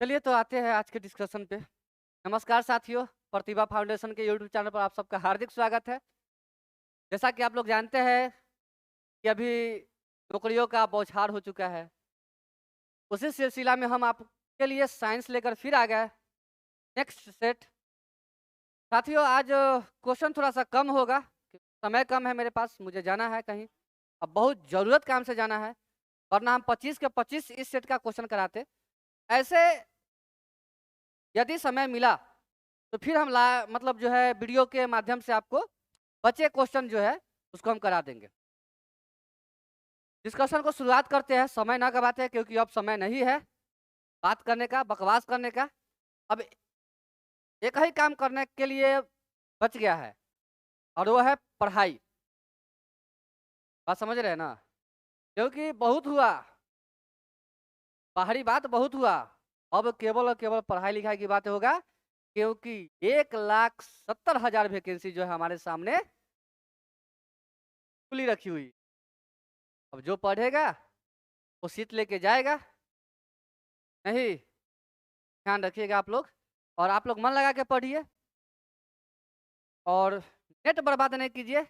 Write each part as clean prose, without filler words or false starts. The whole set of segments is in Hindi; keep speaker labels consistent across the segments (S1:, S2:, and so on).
S1: चलिए तो आते हैं आज के डिस्कशन पे। नमस्कार साथियों, प्रतिभा फाउंडेशन के यूट्यूब चैनल पर आप सबका हार्दिक स्वागत है। जैसा कि आप लोग जानते हैं कि अभी नौकरियों का बौछार हो चुका है। उसी सिलसिला में हम आपके लिए साइंस लेकर फिर आ गए। Next set. साथियों आज क्वेश्चन थोड़ा सा कम होगा, समय कम है मेरे पास, मुझे जाना है कहीं। अब बहुत ज़रूरत काम से जाना है, वरना हम 25 के 25 इस सेट का क्वेश्चन कराते। ऐसे यदि समय मिला तो फिर हम मतलब जो है वीडियो के माध्यम से आपको बचे क्वेश्चन जो है उसको हम करा देंगे। डिस्कशन को शुरुआत करते हैं, समय ना गवाते हैं क्योंकि अब समय नहीं है बात करने का, बकवास करने का। अब एक ही काम करने के लिए बच गया है और वो है पढ़ाई। बात समझ रहे हैं ना? क्योंकि बहुत हुआ, बाहरी बात बहुत हुआ। अब केवल और केवल पढ़ाई लिखाई की बात होगा, क्योंकि 1,70,000 वैकेंसी जो है हमारे सामने खुली रखी हुई। अब जो पढ़ेगा वो सीट लेके जाएगा। नहीं, ध्यान रखिएगा आप लोग, और आप लोग मन लगा के पढ़िए और नेट बर्बाद नहीं कीजिए।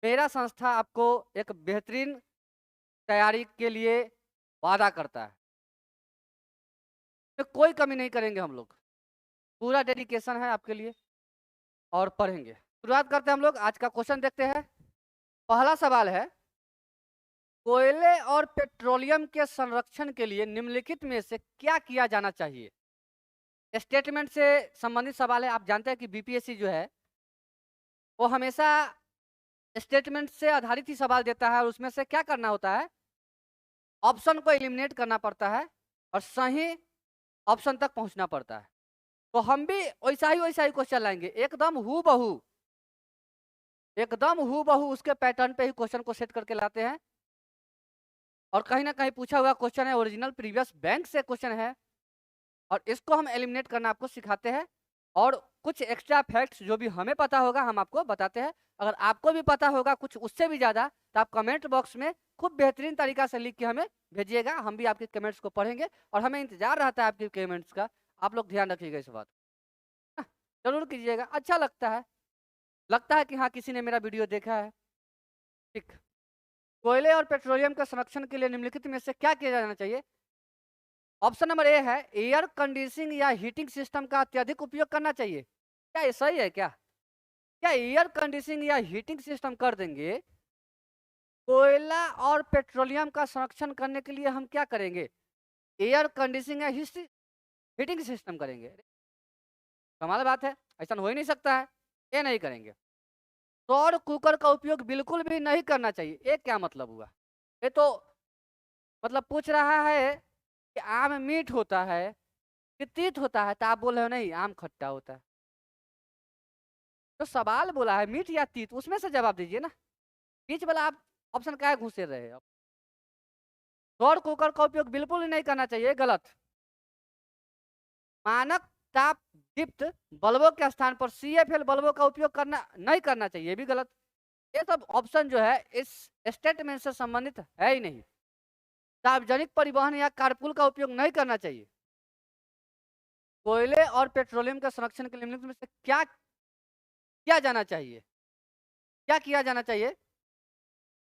S1: मेरा संस्था आपको एक बेहतरीन तैयारी के लिए वादा करता है। तो कोई कमी नहीं करेंगे हम लोग, पूरा डेडिकेशन है आपके लिए और पढ़ेंगे। शुरुआत करते हैं हम लोग, आज का क्वेश्चन देखते हैं। पहला सवाल है, कोयले और पेट्रोलियम के संरक्षण के लिए निम्नलिखित में से क्या किया जाना चाहिए? स्टेटमेंट से संबंधित सवाल है। आप जानते हैं कि बीपीएससी जो है वो हमेशा स्टेटमेंट से आधारित ही सवाल देता है और उसमें से क्या करना होता है, ऑप्शन को एलिमिनेट करना पड़ता है और सही ऑप्शन तक पहुंचना पड़ता है। तो हम भी वैसा ही क्वेश्चन लाएंगे, एकदम हू बहू उसके पैटर्न पे ही क्वेश्चन को सेट करके लाते हैं। और कहीं ना कहीं पूछा हुआ क्वेश्चन है, ओरिजिनल प्रीवियस बैंक से क्वेश्चन है और इसको हम एलिमिनेट करना आपको सिखाते हैं। और कुछ एक्स्ट्रा फैक्ट्स जो भी हमें पता होगा हम आपको बताते हैं। अगर आपको भी पता होगा कुछ उससे भी ज़्यादा, तो आप कमेंट बॉक्स में खूब बेहतरीन तरीका से लिख के हमें भेजिएगा। हम भी आपके कमेंट्स को पढ़ेंगे और हमें इंतजार रहता है आपके कमेंट्स का। आप लोग ध्यान रखिएगा इस बात को। जरूर कीजिएगा, अच्छा लगता है कि हाँ किसी ने मेरा वीडियो देखा है। ठीक। कोयले और पेट्रोलियम के संरक्षण के लिए निम्नलिखित में से क्या किया जाना चाहिए? ऑप्शन नंबर ए है, एयर कंडीशनिंग या हीटिंग सिस्टम का अत्यधिक उपयोग करना चाहिए। क्या ये सही है क्या? क्या एयर कंडीशनिंग या हीटिंग सिस्टम कर देंगे? कोयला और पेट्रोलियम का संरक्षण करने के लिए हम क्या करेंगे? एयर कंडीशनिंग या हीटिंग सिस्टम करेंगे? कमाल बात है, ऐसा हो ही नहीं सकता है। ये नहीं करेंगे। सौर कुकर का उपयोग बिल्कुल भी नहीं करना चाहिए। ये क्या मतलब हुआ? ये तो मतलब पूछ रहा है कि आम मीठ होता है कि तीत होता है, तो आप बोल रहे हो नहीं आम खट्टा होता है। तो सवाल बोला है मीठ या तीत, उसमें से जवाब दीजिए ना। बीच वाला आप ऑप्शन क्या घुसे रहे हो? सौर कुकर का उपयोग बिल्कुल ही नहीं करना चाहिए, गलत। मानक ताप दीप्त बल्बों के स्थान पर सीएफएल बल्बों का उपयोग करना नहीं करना चाहिए, ये भी गलत। ये सब ऑप्शन जो है इस स्टेटमेंट से संबंधित है ही नहीं। सार्वजनिक परिवहन या कारपूल का उपयोग नहीं करना चाहिए। कोयले और पेट्रोलियम के संरक्षण के निम्नलिखित में से क्या किया जाना चाहिए? क्या किया जाना चाहिए?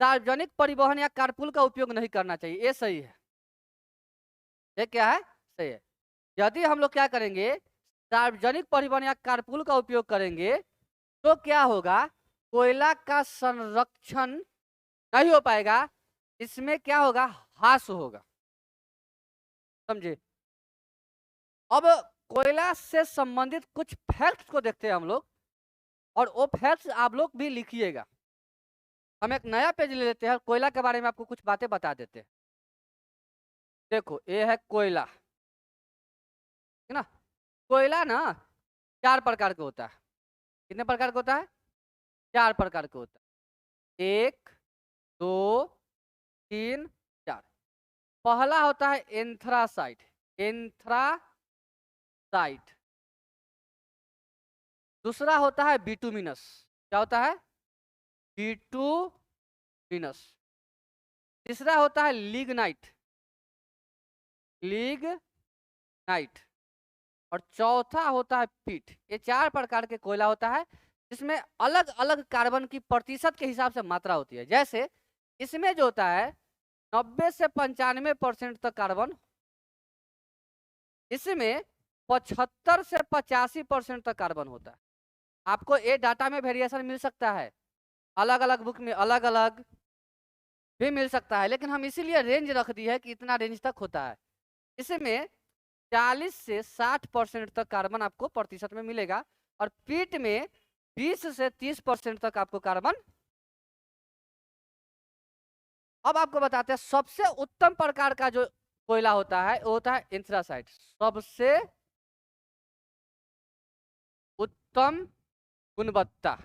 S1: सार्वजनिक परिवहन या कारपूल का उपयोग नहीं करना चाहिए, ये सही है। ये क्या है? सही है। यदि हम लोग क्या करेंगे, सार्वजनिक परिवहन या कारपूल का उपयोग करेंगे तो क्या होगा, कोयला का संरक्षण नहीं हो पाएगा, इसमें क्या होगा, ह्रास होगा। समझे? अब कोयला से संबंधित कुछ फैक्ट्स को देखते हैं हम लोग, और वो फैक्ट्स आप लोग भी लिखिएगा। हम एक नया पेज ले लेते हैं, कोयला के बारे में आपको कुछ बातें बता देते हैं। देखो ये है कोयला, है ना? कोयला ना 4 प्रकार का होता है। कितने प्रकार का होता है? 4 प्रकार का होता है। 1, 2, 3, 4। पहला होता है एंथ्रासाइट। एंथ्रासाइट। दूसरा होता है बिटुमिनस। क्या होता है? बिटुमिनस। तीसरा होता है लिग्नाइट। लिग्नाइट। नाइट, और चौथा होता है पीट। ये 4 प्रकार के कोयला होता है जिसमें अलग अलग कार्बन की प्रतिशत के हिसाब से मात्रा होती है। जैसे इसमें जो होता है 90 से 95% तक कार्बन, इसमें 75 से 85% तक कार्बन होता है। आपको ये डाटा में वेरिएशन मिल सकता है, अलग अलग बुक में अलग अलग भी मिल सकता है, लेकिन हम इसीलिए रेंज रख दी है कि इतना रेंज तक होता है। इसमें 40 से 60% तक कार्बन आपको प्रतिशत में मिलेगा, और पीट में 20 से 30% तक आपको कार्बन। अब आपको बताते हैं सबसे उत्तम प्रकार का जो कोयला होता है वो होता है एंथ्रासाइट। सबसे उत्तम गुणवत्ता,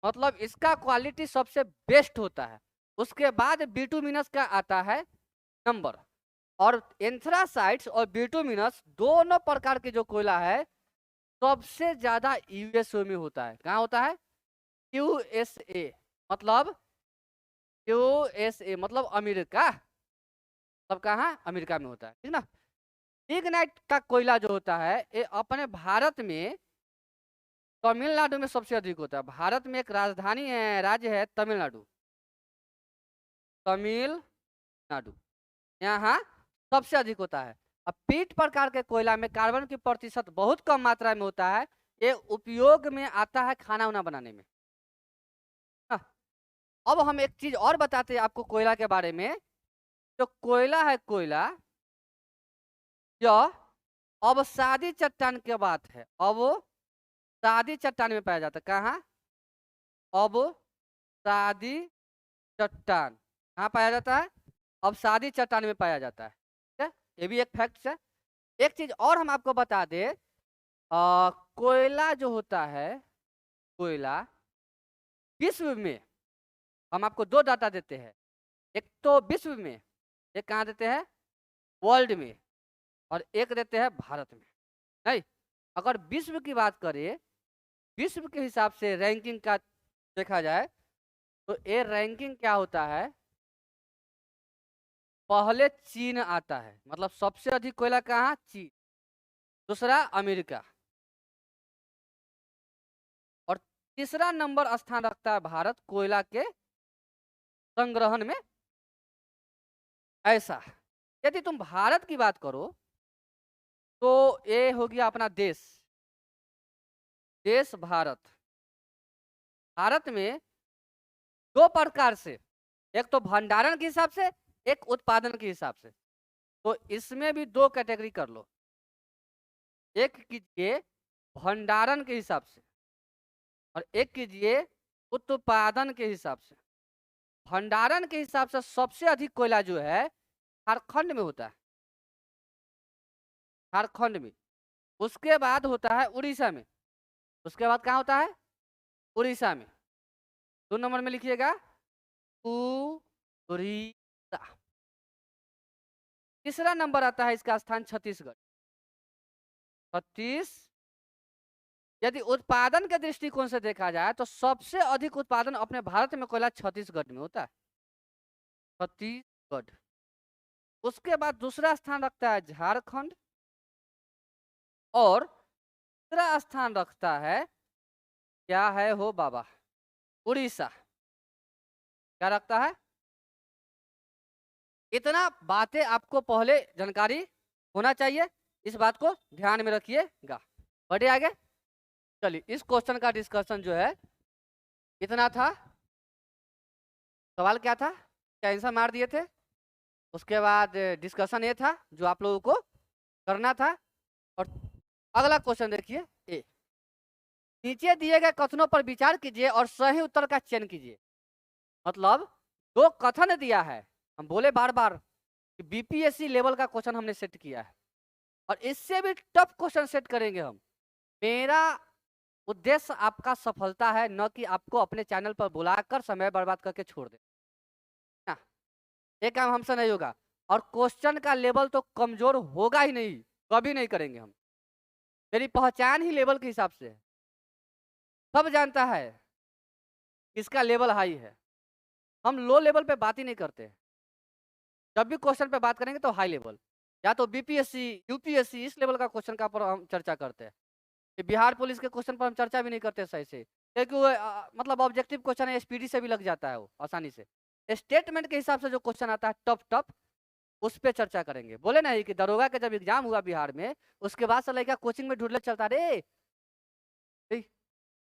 S1: मतलब इसका क्वालिटी सबसे बेस्ट होता है। उसके बाद बिटुमिनस का आता है नंबर, और एंथ्रासाइट्स और बिटुमिनस दोनों प्रकार के जो कोयला है सबसे ज्यादा यूएसए में होता है। कहाँ होता है? यूएसए, मतलब यूएसए मतलब अमेरिका, सब कहाँ? अमेरिका में होता है, ठीक ना। लिग्नाइट का कोयला जो होता है ये अपने भारत में तमिलनाडु में सबसे अधिक होता है। भारत में एक राजधानी है, राज्य है तमिलनाडु, तमिलनाडु, यहाँ सबसे अधिक होता है। अब पीट प्रकार के कोयला में कार्बन की प्रतिशत बहुत कम मात्रा में होता है। ये उपयोग में आता है खाना वाना बनाने में। हाँ, अब हम एक चीज और बताते हैं आपको कोयला के बारे में। जो कोयला है, कोयला यह अवसादी चट्टान की बात है। अवसादी चट्टान में पाया जाता है। कहाँ? अवसादी चट्टान कहाँ पाया जाता है? अवसादी चट्टान में पाया जाता है। ठीक है, ये भी एक फैक्ट है। एक चीज और हम आपको बता दें, कोयला जो होता है, कोयला विश्व में हम आपको 2 डाटा देते हैं। एक तो विश्व में, एक कहाँ देते हैं? वर्ल्ड में, और एक देते हैं भारत में। नहीं, अगर विश्व की बात करें, विश्व के हिसाब से रैंकिंग का देखा जाए तो ये रैंकिंग क्या होता है? पहले चीन आता है, मतलब सबसे अधिक कोयला कहाँ? चीन। दूसरा अमेरिका, और तीसरा नंबर स्थान रखता है भारत कोयला के संग्रहण में। ऐसा यदि तुम भारत की बात करो तो ये हो गया अपना देश, देश भारत। भारत में 2 प्रकार से, एक तो भंडारण के हिसाब से, एक उत्पादन के हिसाब से। तो इसमें भी 2 कैटेगरी कर लो, एक कीजिए भंडारण के हिसाब से और एक कीजिए उत्पादन के हिसाब से। भंडारण के हिसाब से सबसे अधिक कोयला जो है झारखंड में होता है, झारखंड में। उसके बाद होता है उड़ीसा में। उसके बाद कहाँ होता है? उड़ीसा में। 2 नंबर में लिखिएगा उड़ीसा। तीसरा नंबर आता है इसका स्थान छत्तीसगढ़। यदि उत्पादन के दृष्टिकोण से देखा जाए तो सबसे अधिक उत्पादन अपने भारत में कोयला छत्तीसगढ़ में होता है, छत्तीसगढ़। उसके बाद दूसरा स्थान रखता है झारखंड, और तीसरा स्थान रखता है, क्या है हो बाबा? उड़ीसा। क्या रखता है? इतना बातें आपको पहले जानकारी होना चाहिए, इस बात को ध्यान में रखिएगा। बढ़े आगे, चलिए इस क्वेश्चन का डिस्कशन जो है इतना था। सवाल क्या था, क्या आंसर मार दिए थे? उसके बाद डिस्कशन ये था जो आप लोगों को करना था। और अगला क्वेश्चन देखिए, ए, नीचे दिए गए कथनों पर विचार कीजिए और सही उत्तर का चयन कीजिए। मतलब 2 कथन दिया है, हम बोले बार बार कि बीपीएससी लेवल का क्वेश्चन हमने सेट किया है, और इससे भी टफ क्वेश्चन सेट करेंगे हम। मेरा उद्देश्य आपका सफलता है, न कि आपको अपने चैनल पर बुलाकर समय बर्बाद करके छोड़ दे ना। ये काम हमसे नहीं होगा, और क्वेश्चन का लेवल तो कमजोर होगा ही नहीं, कभी नहीं करेंगे हम। मेरी पहचान ही लेवल के हिसाब से है, सब जानता है इसका लेवल हाई है। हम लो लेवल पे बात ही नहीं करते, जब भी क्वेश्चन पे बात करेंगे तो हाई लेवल। या तो बीपीएससी, यूपीएससी इस लेवल का क्वेश्चन का पर हम चर्चा करते हैं। कि बिहार पुलिस के क्वेश्चन पर हम चर्चा भी नहीं करते सही से, क्योंकि वो मतलब ऑब्जेक्टिव क्वेश्चन है, स्पीडी से भी लग जाता है वो आसानी से। स्टेटमेंट के हिसाब से जो क्वेश्चन आता है टफ टफ, उस पे चर्चा करेंगे। बोले नहीं कि दरोगा का जब एग्जाम हुआ बिहार में, उसके बाद से लड़का कोचिंग में ढूंढले चलता रे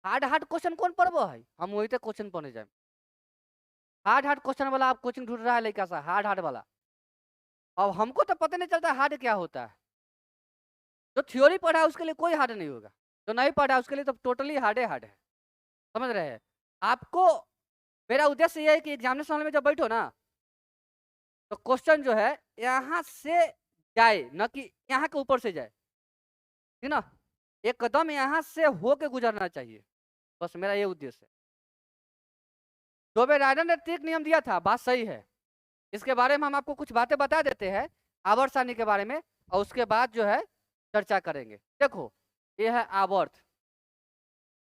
S1: हार्ड हार्ड क्वेश्चन कौन पढ़बो है, हम वही तक क्वेश्चन पढ़ने जाए। हार्ड हार्ड क्वेश्चन वाला आप कोचिंग ढूंढ रहा है लड़का सा, हार्ड हार्ड वाला। अब हमको तो पता नहीं चलता हार्ड क्या होता है। जो थ्योरी पढ़ा है उसके लिए कोई हार्ड नहीं होगा, जो नहीं पढ़ा है उसके लिए तो टोटली हार्ड है। समझ रहे हैं? आपको मेरा उद्देश्य ये है कि एग्जामिनेशन हॉल में जब बैठो ना, तो क्वेश्चन जो है यहाँ से जाए, न कि यहाँ के ऊपर से जाए, ठीक ना? एकदम यहाँ से होके गुजरना चाहिए, बस मेरा ये उद्देश्य है। डोबे-रायडर ने ट्रिक नियम दिया था, बात सही है। इसके बारे में हम आपको कुछ बातें बता देते हैं आवर्त सारणी के बारे में, और उसके बाद जो है चर्चा करेंगे। देखो ये है आवर्त,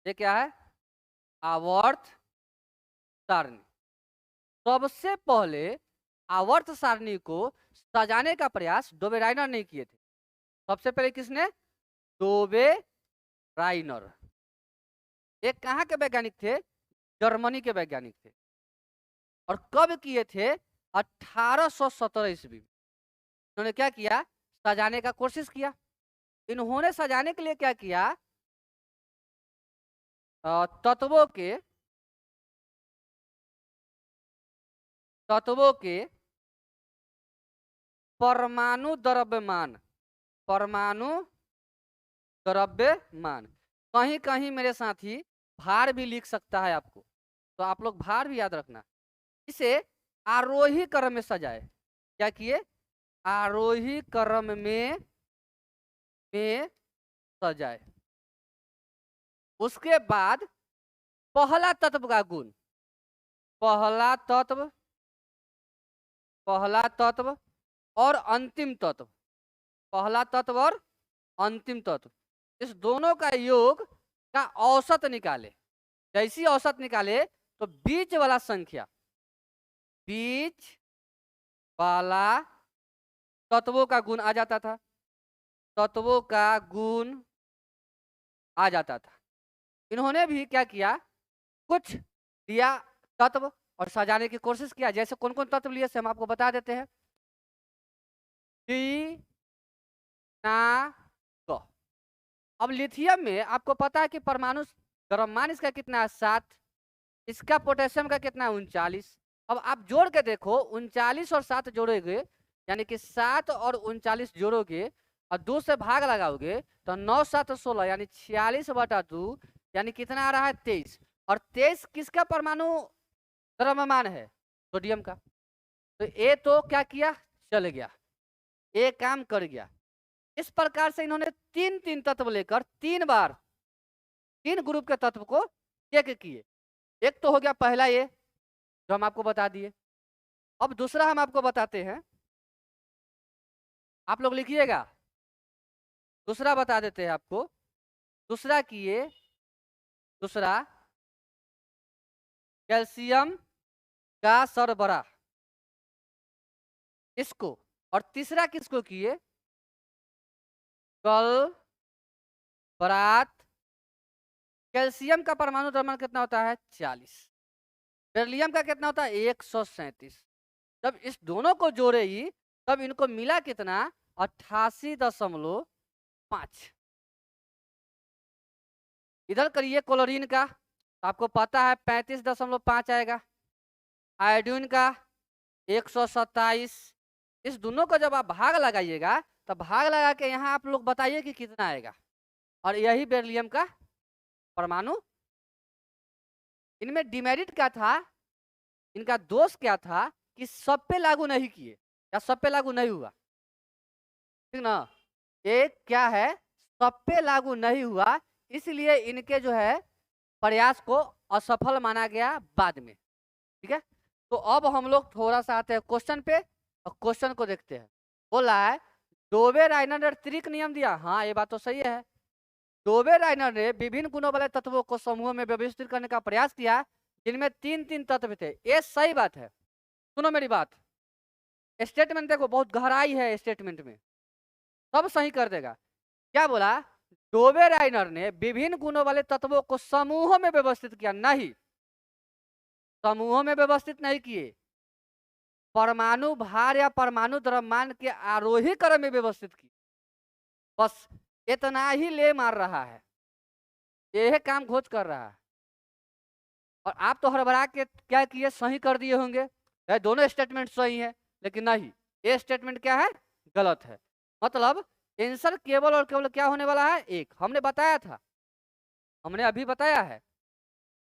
S1: ये क्या है? आवर्त सारणी। सबसे पहले आवर्त सारणी को सजाने का प्रयास डोबे-रायडर ने किए थे। सबसे पहले किसने? डोबे-रायडर। एक कहाँ के वैज्ञानिक थे? जर्मनी के वैज्ञानिक थे। और कब किए थे? 1817 ईस्वी में। इन्होंने क्या किया? सजाने का कोशिश किया। इन्होंने सजाने के लिए क्या किया? तत्वों के परमाणु द्रव्यमान, परमाणु द्रव्यमान। कहीं कहीं मेरे साथी भार भी लिख सकता है आपको, तो आप लोग भार भी याद रखना। इसे आरोही क्रम में सजाए। क्या किए? आरोही क्रम में सजाए। उसके बाद पहला तत्व का गुण, पहला तत्व और अंतिम तत्व, पहला तत्व और अंतिम तत्व, इस दोनों का योग का औसत निकाले। जैसी औसत निकाले तो बीच वाला संख्या, बीच वाला तत्वों का गुण आ जाता था, तत्वों का गुण आ जाता था। इन्होंने भी क्या किया? कुछ दिया तत्व और सजाने की कोशिश किया। जैसे कौन कौन तत्व लिए से हम आपको बता देते हैं। अब लिथियम में आपको पता है कि परमाणु द्रव्यमान इसका कितना है? 7। इसका पोटेशियम का कितना है? 39। अब आप जोड़ के देखो, 39 और 7 जोड़ोगे, यानी कि 7 और 39 जोड़ोगे और 2 से भाग लगाओगे तो 9 7 16, यानी 46/2, यानी कितना आ रहा है? 23। और 23 किसका परमाणु द्रव्यमान है? सोडियम का। तो ये तो क्या किया? चल गया, ये काम कर गया। इस प्रकार से इन्होंने 3 तत्व लेकर 3 बार 3 ग्रुप के तत्व को चेक किए। एक तो हो गया पहला ये जो हम आपको बता दिए। अब दूसरा हम आपको बताते हैं, आप लोग लिखिएगा। दूसरा बता देते हैं आपको। दूसरा किए, दूसरा कैल्शियम का सरबराह, इसको। और तीसरा किसको किए? कल बरात। कैल्शियम का परमाणु द्रव्यमान कितना होता है? 40। बेरिलियम का कितना होता है? 137। जब इस दोनों को जोड़े ही तब इनको मिला कितना? 88.5। इधर करिए क्लोरीन का, आपको पता है 35.5 आएगा। आयोडीन का 127। इस दोनों को जब आप भाग लगाइएगा तब भाग लगा के यहाँ आप लोग बताइए कि कितना आएगा। और यही बेरिलियम का परमाणु। इनमें डिमेरिट क्या था? इनका दोष क्या था कि सब पे लागू नहीं किए, या सब पे लागू नहीं हुआ, ठीक ना? एक क्या है? सब पे लागू नहीं हुआ, इसलिए इनके जो है प्रयास को असफल माना गया बाद में। ठीक है, तो अब हम लोग थोड़ा सा आते हैं क्वेश्चन पे, और क्वेश्चन को देखते हैं। बोला है डोबे-रायडर ने त्रिक नियम दिया। हाँ, ये बात तो सही है। डोबे-रायडर ने विभिन्न गुणों वाले तत्वों को समूह में व्यवस्थित करने का प्रयास किया, जिनमें 3 तत्व थे। ये सही बात है। सुनो मेरी बात, स्टेटमेंट देखो, बहुत गहराई है स्टेटमेंट में। सब सही कर देगा। क्या बोला? डोबे राइनर ने विभिन्न गुणों वाले तत्वों को समूहों में व्यवस्थित किया। नहीं, समूहों में व्यवस्थित नहीं किए, परमाणु भार या परमाणु द्रव्यमान के आरोही क्रम में व्यवस्थित किए। बस इतना ही ले मार रहा है, यह काम खोज कर रहा है। और आप तो हड़बड़ा के क्या किए, सही कर दिए होंगे, दोनों स्टेटमेंट सही है, लेकिन नहीं, ये स्टेटमेंट क्या है? गलत है। मतलब आंसर केवल और केवल क्या होने वाला है? एक। हमने बताया था, हमने अभी बताया है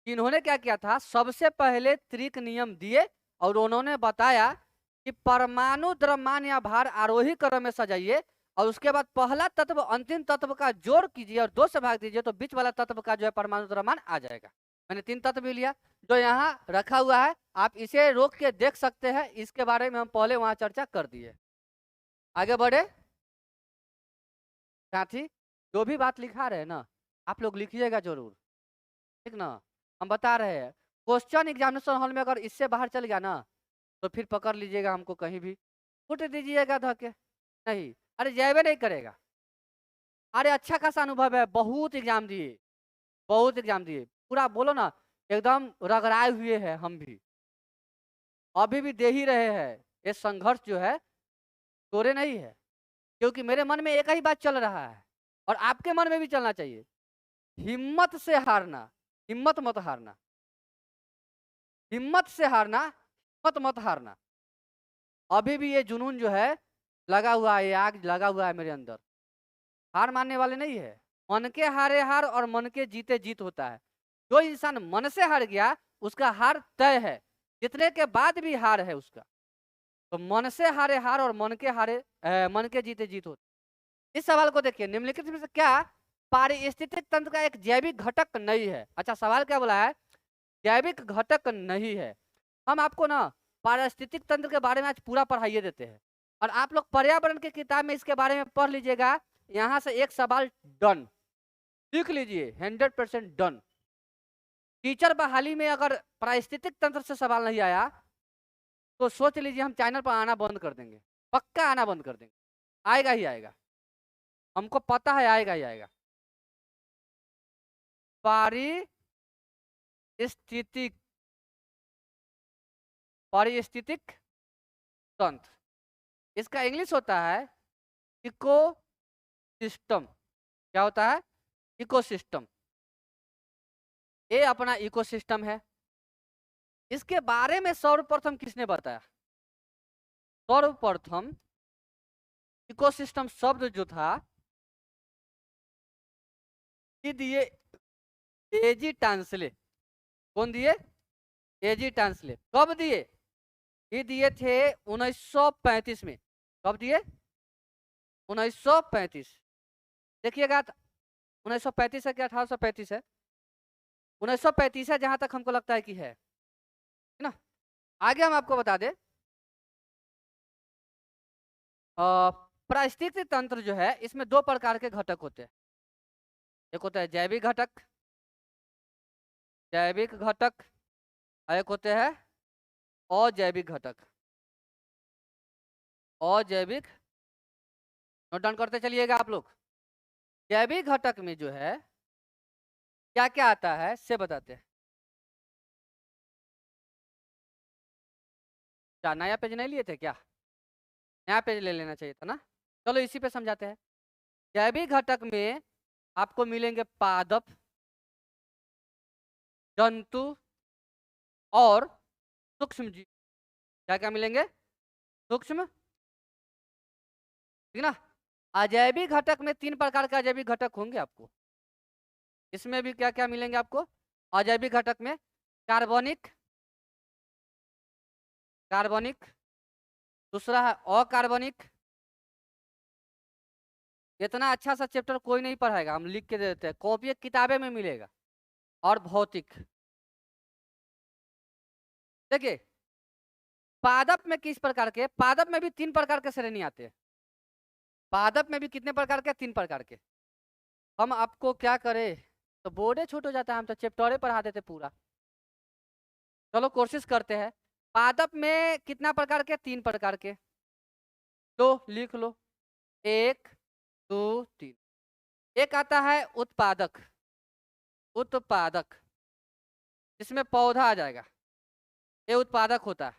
S1: कि इन्होंने क्या किया था, सबसे पहले त्रिक नियम दिए और उन्होंने बताया कि परमाणु द्रव्यमान या भार आरोही क्रम में सजाइए और उसके बाद पहला तत्व अंतिम तत्व का जोड़ कीजिए और 2 से भाग दीजिए तो बीच वाला तत्व का जो है परमाणु द्रव्यमान आ जाएगा। मैंने 3 तत्व भी लिया जो यहाँ रखा हुआ है, आप इसे रोक के देख सकते हैं। इसके बारे में हम पहले वहां चर्चा कर दिए। आगे बढ़े साथी, जो भी बात लिखा रहे ना आप लोग लिखिएगा जरूर, ठीक ना? हम बता रहे हैं क्वेश्चन एग्जामिनेशन हॉल में अगर इससे बाहर चल गया ना तो फिर पकड़ लीजिएगा हमको कहीं भी, कूट दीजिएगा धके। नहीं, अरे जाएबे नहीं करेगा। अरे अच्छा खासा अनुभव है, बहुत एग्जाम दिए, बहुत एग्जाम दिए, पूरा बोलो ना एकदम रगड़ाए हुए हैं हम भी, अभी भी दे ही रहे हैं। ये संघर्ष जो है तोड़े नहीं है, क्योंकि मेरे मन में एक ही बात चल रहा है और आपके मन में भी चलना चाहिए, हिम्मत से हारना, हिम्मत मत हारना, हिम्मत से हारना, हिम्मत मत हारना। अभी भी ये जुनून जो है लगा हुआ है, ये आग लगा हुआ है मेरे अंदर, हार मानने वाले नहीं है। मन के हारे हार और मन के जीते जीत होता है। जो इंसान मन से हार गया उसका हार तय है, जितने के बाद भी हार है उसका। तो मन से हारे हार और मन के हारे मन के जीते जीत होता है। इस सवाल को देखिए, निम्नलिखित में से क्या पारिस्थितिक तंत्र का एक जैविक घटक नहीं है? अच्छा, सवाल क्या बोला है? जैविक घटक नहीं है। हम आपको ना पारिस्थितिक तंत्र के बारे में आज पूरा पढ़ाइए देते हैं और आप लोग पर्यावरण की किताब में इसके बारे में पढ़ लीजिएगा। यहाँ से एक सवाल डन, लिख लीजिए, 100% डन। टीचर बहाली में अगर पारिस्थितिक तंत्र से सवाल नहीं आया तो सोच लीजिए हम चैनल पर आना बंद कर देंगे, पक्का आना बंद कर देंगे। आएगा ही आएगा, हमको पता है आएगा ही आएगा। पारिस्थितिक पारिस्थितिक तंत्र, इसका इंग्लिश होता है इको सिस्टम। क्या होता है? इकोसिस्टम। ये अपना इकोसिस्टम है। इसके बारे में सर्वप्रथम किसने बताया? सर्वप्रथम इकोसिस्टम शब्द जो था ये दिए एजी टांसले। कौन दिए? एजी टांसले। कब दिए? ये दिए थे 1935 में। कब दिए? 1935। देखिएगा 1935 है कि 1835 है? 1935 है जहां तक हमको लगता है कि है ना। आगे हम आपको बता दें, पारिस्थितिक तंत्र जो है इसमें 2 प्रकार के घटक होते हैं। एक होता है जैविक घटक, जैविक घटक, और एक होते हैं अजैविक घटक। अजैविक, नोट डाउन करते चलिएगा आप लोग। जैविक घटक में जो है क्या क्या आता है से बताते हैं। क्या नया पेज नहीं लिए थे क्या? नया पेज ले लेना चाहिए था ना। चलो इसी पे समझाते हैं। जैविक घटक में आपको मिलेंगे पादप, जंतु और सूक्ष्म जीव। क्या क्या मिलेंगे? सूक्ष्म, ठीक ना। अजैविक घटक में 3 प्रकार के अजैविक घटक होंगे आपको। इसमें भी क्या क्या मिलेंगे आपको अजैविक घटक में? कार्बनिक, कार्बनिक, दूसरा है अकार्बनिक। इतना अच्छा सा चैप्टर कोई नहीं पढ़ाएगा, हम लिख के दे देते हैं, कॉपी किताबें में मिलेगा। और भौतिक। देखिए पादप में किस प्रकार के? पादप में भी 3 प्रकार के श्रेणी आते हैं। पादप में भी कितने प्रकार के? 3 प्रकार के। हम आपको क्या करें, तो बोर्डे छूट हो जाता है, हम तो चैप्टरे पढ़ा देते पूरा। चलो कोशिश करते हैं। पादप में कितना प्रकार के? 3 प्रकार के। तो लिख लो, 1 2 3। एक आता है उत्पादक, उत्पादक जिसमें पौधा आ जाएगा, ये उत्पादक होता है,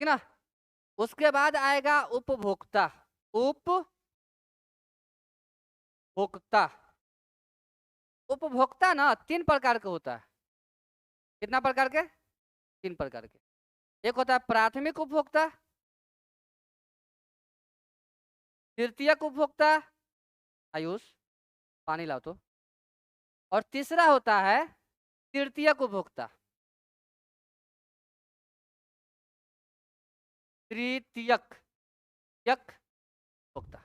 S1: ठीक ना। उसके बाद आएगा उपभोक्ता, उपभोक्ता। उपभोक्ता ना 3 प्रकार का होता है। कितना प्रकार के? 3 प्रकार के। एक होता है प्राथमिक उपभोक्ता, तृतीयक उपभोक्ता, आयुष पानी लाओ तो, और तीसरा होता है तृतीयक उपभोक्ता। तृतीयक उपभोक्ता।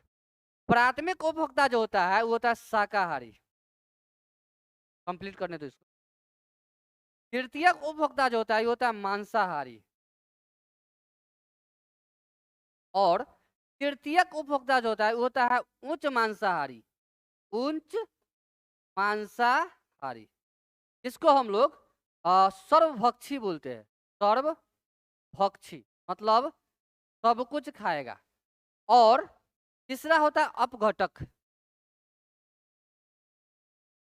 S1: प्राथमिक उपभोक्ता जो होता है वो होता है शाकाहारी। कंप्लीट करने दो इसको। तृतीयक उपभोक्ता जो होता है वो होता है मांसाहारी। और तृतीयक उपभोक्ता जो होता है वो होता है उच्च मांसाहारी। उच्च मांसाहारी जिसको हम लोग सर्वभक्षी बोलते हैं। सर्वभक्षी मतलब सब कुछ खाएगा। और तीसरा होता है अपघटक।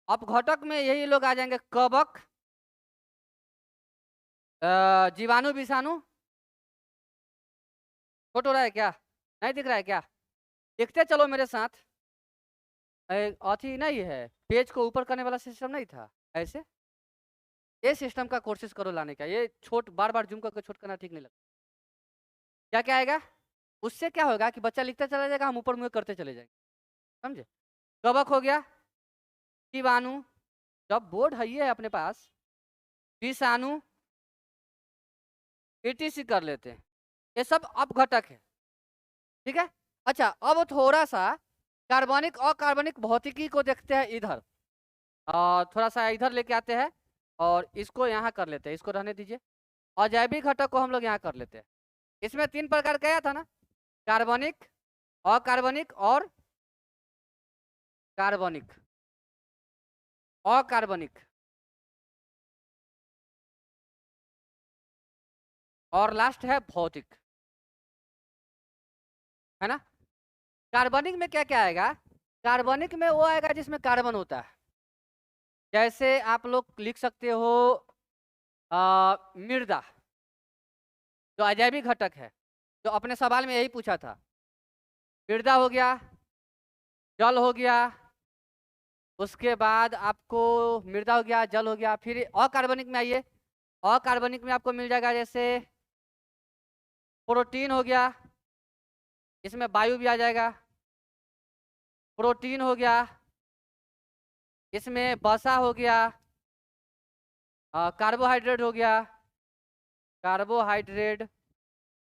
S1: अपघटक में यही लोग आ जाएंगे कवक, जीवाणु, विषाणु। फोटो रहा है क्या? नहीं दिख रहा है क्या? देखते चलो मेरे साथ। अथी नहीं है, पेज को ऊपर करने वाला सिस्टम नहीं था ऐसे। ये सिस्टम का कोशिश करो लाने का। ये छोट बार बार जूम करके छोट करना ठीक नहीं लगता। क्या क्या आएगा? उससे क्या होगा कि बच्चा लिखता चला जाएगा, हम ऊपर मुँह करते चले जाएंगे। समझे? कवक हो गया, जीवाणु, जब बोर्ड है ये है अपने पास, विषाणु, ETC कर लेते हैं। ये सब अपघटक है, ठीक है। अच्छा, अब थोड़ा सा कार्बनिक और कार्बनिक भौतिकी को देखते हैं इधर। थोड़ा सा इधर लेके आते हैं और इसको यहाँ कर लेते हैं, इसको रहने दीजिए। और जैविक घटक को हम लोग यहाँ कर लेते हैं। इसमें 3 प्रकार का आया था ना, कार्बनिक, अकार्बनिक और कार्बनिक। अकार्बनिक और लास्ट है भौतिक, है ना। कार्बनिक में क्या क्या आएगा? कार्बनिक में वो आएगा जिसमें कार्बन होता है। जैसे आप लोग लिख सकते हो मृदा, जो अजैविक घटक है, जो अपने सवाल में यही पूछा था। मृदा हो गया, जल हो गया, उसके बाद आपको मृदा हो गया, जल हो गया। फिर अकार्बनिक में आइए। अकार्बनिक में आपको मिल जाएगा जैसे प्रोटीन हो गया, इसमें वायु भी आ जाएगा। प्रोटीन हो गया, इसमें वसा हो गया, कार्बोहाइड्रेट हो गया, कार्बोहाइड्रेट,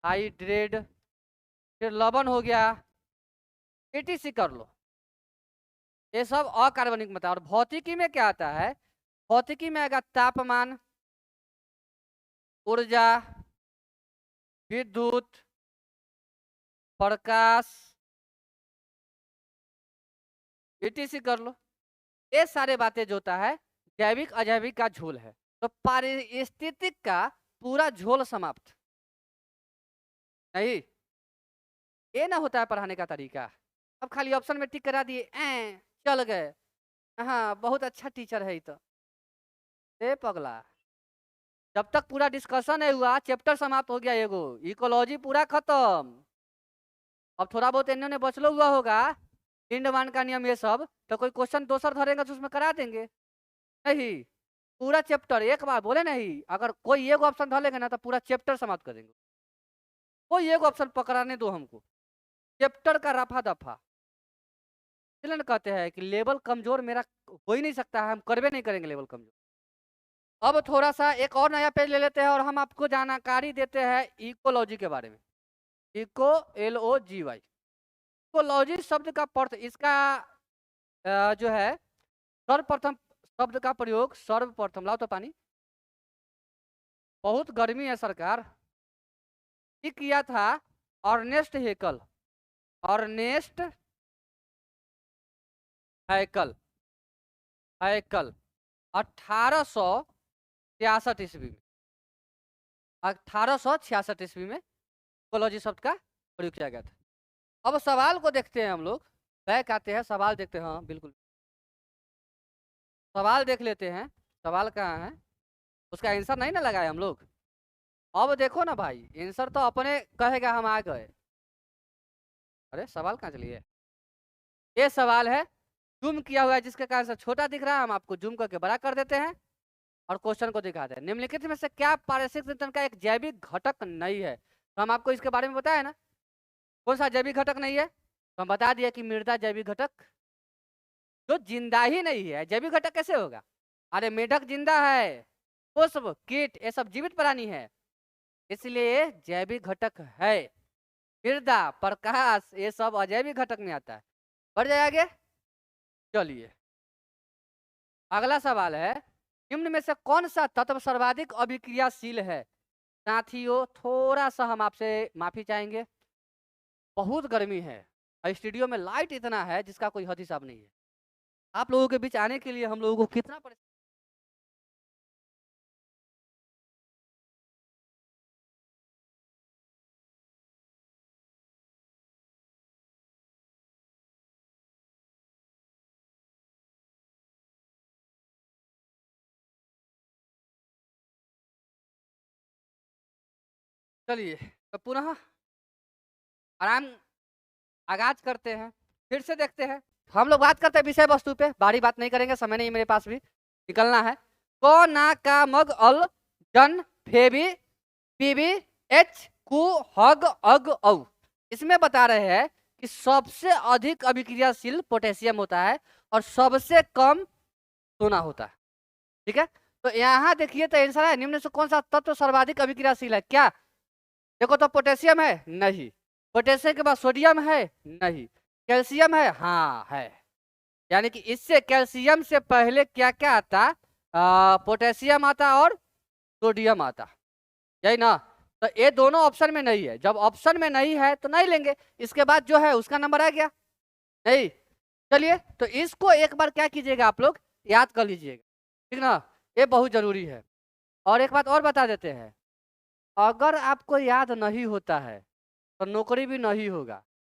S1: हाइड्रेट, फिर लवण हो गया, ETC कर लो। ये सब अकार्बनिक में था। और भौतिकी में क्या आता है? भौतिकी में आएगा तापमान, ऊर्जा, विद्युत, प्रकाश, ETC कर लो। ये सारे बातें जो होता है जैविक अजैविक का झोल है। तो पारिस्थितिक का पूरा झोल समाप्त नहीं। ये ना होता है पढ़ाने का तरीका। अब खाली ऑप्शन में टिक करा दिए, चल गए, हाँ बहुत अच्छा टीचर है ये तो। ए पगला, जब तक पूरा डिस्कशन है हुआ, चैप्टर समाप्त हो गया, एगो इकोलॉजी पूरा खत्म। अब थोड़ा बहुत इन्होंने बचलो हुआ होगा, इंडमान का नियम ये सब, तो कोई क्वेश्चन दोसर धरेगा तो उसमें करा देंगे। नहीं, पूरा चैप्टर एक बार बोले नहीं, अगर कोई एक ऑप्शन धर लेंगे ना तो पूरा चैप्टर समाप्त कर देंगे। कोई एक ऑप्शन पकड़ाने दो हमको, चैप्टर का रफा दफा। इसलिए कहते हैं कि लेवल कमजोर मेरा हो ही नहीं सकता है, हम करवे नहीं करेंगे लेवल कमजोर। अब थोड़ा सा एक और नया पेज ले लेते हैं और हम आपको जानकारी देते हैं इकोलॉजी के बारे में। इको, LOGY, इकोलॉजी शब्द का अर्थ, इसका जो है सर्वप्रथम शब्द का प्रयोग, सर्वप्रथम, लाओ तो पानी, बहुत गर्मी है सरकार, ये किया था अर्नेस्ट हेकल। अर्नेस्ट हैकल, हैकल 1866 ईस्वी में, 1866 ईस्वी में इकोलॉजी शब्द का प्रयोग किया गया था। अब सवाल को देखते हैं हम लोग बैक आते हैं, सवाल देखते हैं। हाँ बिल्कुल, सवाल देख लेते हैं। सवाल कहाँ है, उसका आंसर नहीं ना लगाए हम लोग। अब देखो ना भाई, आंसर तो अपने कहेगा हम आ गए। अरे सवाल कहाँ चलिए, ये सवाल है जूम किया हुआ है, जिसके कारण से छोटा दिख रहा है, हम आपको जूम करके बड़ा कर देते हैं और क्वेश्चन को दिखाते हैं। निम्नलिखित में से क्या पारिस्थितिक तंत्र का एक जैविक घटक नहीं है? तो हम आपको इसके बारे में बताया ना, कौन सा जैविक घटक नहीं है, तो हम बता दिया कि मृदा जैविक घटक, जो जिंदा ही नहीं है, जैविक घटक कैसे होगा? अरे मेढक जिंदा है, पुष्प कीट ये सब जीवित प्राणी है, इसलिए ये जैविक घटक है। मृदा प्रकाश ये सब अजैविक घटक में आता है। बढ़ जाए आगे, चलिए अगला सवाल है, निम्न में से कौन सा तत्व सर्वाधिक अभिक्रियाशील है? साथियों थोड़ा सा हम आपसे माफी चाहेंगे, बहुत गर्मी है और स्टूडियो में लाइट इतना है जिसका कोई हद हिसाब नहीं है। आप लोगों के बीच आने के लिए हम लोगों को कितना चलिए तो पुनः आराम आगाज करते हैं, फिर से देखते हैं। हम लोग बात करते हैं विषय वस्तु पे, बारी बात नहीं करेंगे, समय नहीं मेरे पास भी, निकलना है। को ना का मग अल जन फेबी पीबी एच कु हग अग औ, इसमें बता रहे हैं कि सबसे अधिक अभिक्रियाशील पोटेशियम होता है और सबसे कम सोना होता है। ठीक है, तो यहाँ देखिए तो आंसर है, निम्न से कौन सा तत्व सर्वाधिक अभिक्रियाशील है? क्या देखो तो, पोटेशियम है? नहीं। पोटेशियम के बाद सोडियम है? नहीं। कैल्शियम है? हाँ है। यानी कि इससे कैल्शियम से पहले क्या क्या आता? पोटेशियम आता और सोडियम आता, यही ना? तो ये दोनों ऑप्शन में नहीं है, जब ऑप्शन में नहीं है तो नहीं लेंगे, इसके बाद जो है उसका नंबर आ गया नहीं। चलिए तो इसको एक बार क्या कीजिएगा, आप लोग याद कर लीजिएगा, ठीक ना, ये बहुत जरूरी है। और एक बात और बता देते हैं, अगर आपको याद नहीं होता है तो नौकरी भी नहीं होगा,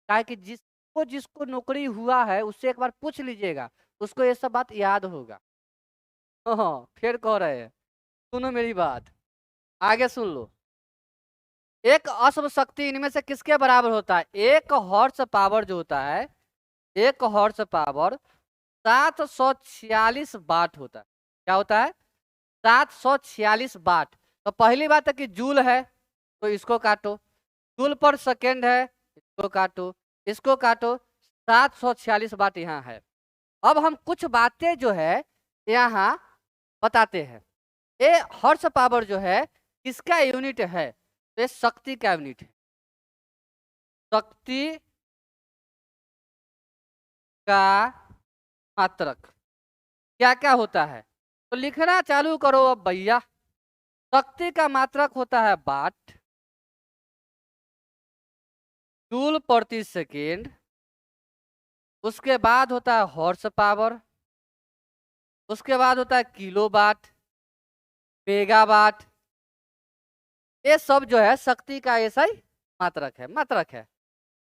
S1: काहे कि जिसको जिसको नौकरी हुआ है उससे एक बार पूछ लीजिएगा, उसको ये सब बात याद होगा। हाँ फिर कह रहे हैं, सुनो मेरी बात, आगे सुन लो। एक अश्व शक्ति इनमें से किसके बराबर होता है? एक हॉर्स पावर जो होता है, एक हॉर्स पावर 746 वाट होता है। क्या होता है? 746 वाट। तो पहली बात है कि जूल है, तो इसको काटो, जूल पर सेकेंड है, इसको काटो, इसको काटो, 746 वाट यहाँ है। अब हम कुछ बातें जो है यहाँ बताते हैं। ये हॉर्स पावर जो है किसका यूनिट है? तो ये शक्ति का यूनिट है। शक्ति का मात्रक क्या क्या होता है? तो लिखना चालू करो अब भैया। शक्ति का मात्रक होता है वाट, जूल प्रति सेकेंड, उसके बाद होता है हॉर्स पावर, उसके बाद होता है किलोवाट, मेगावाट। ये सब जो है शक्ति का ऐसा ही मात्रक है,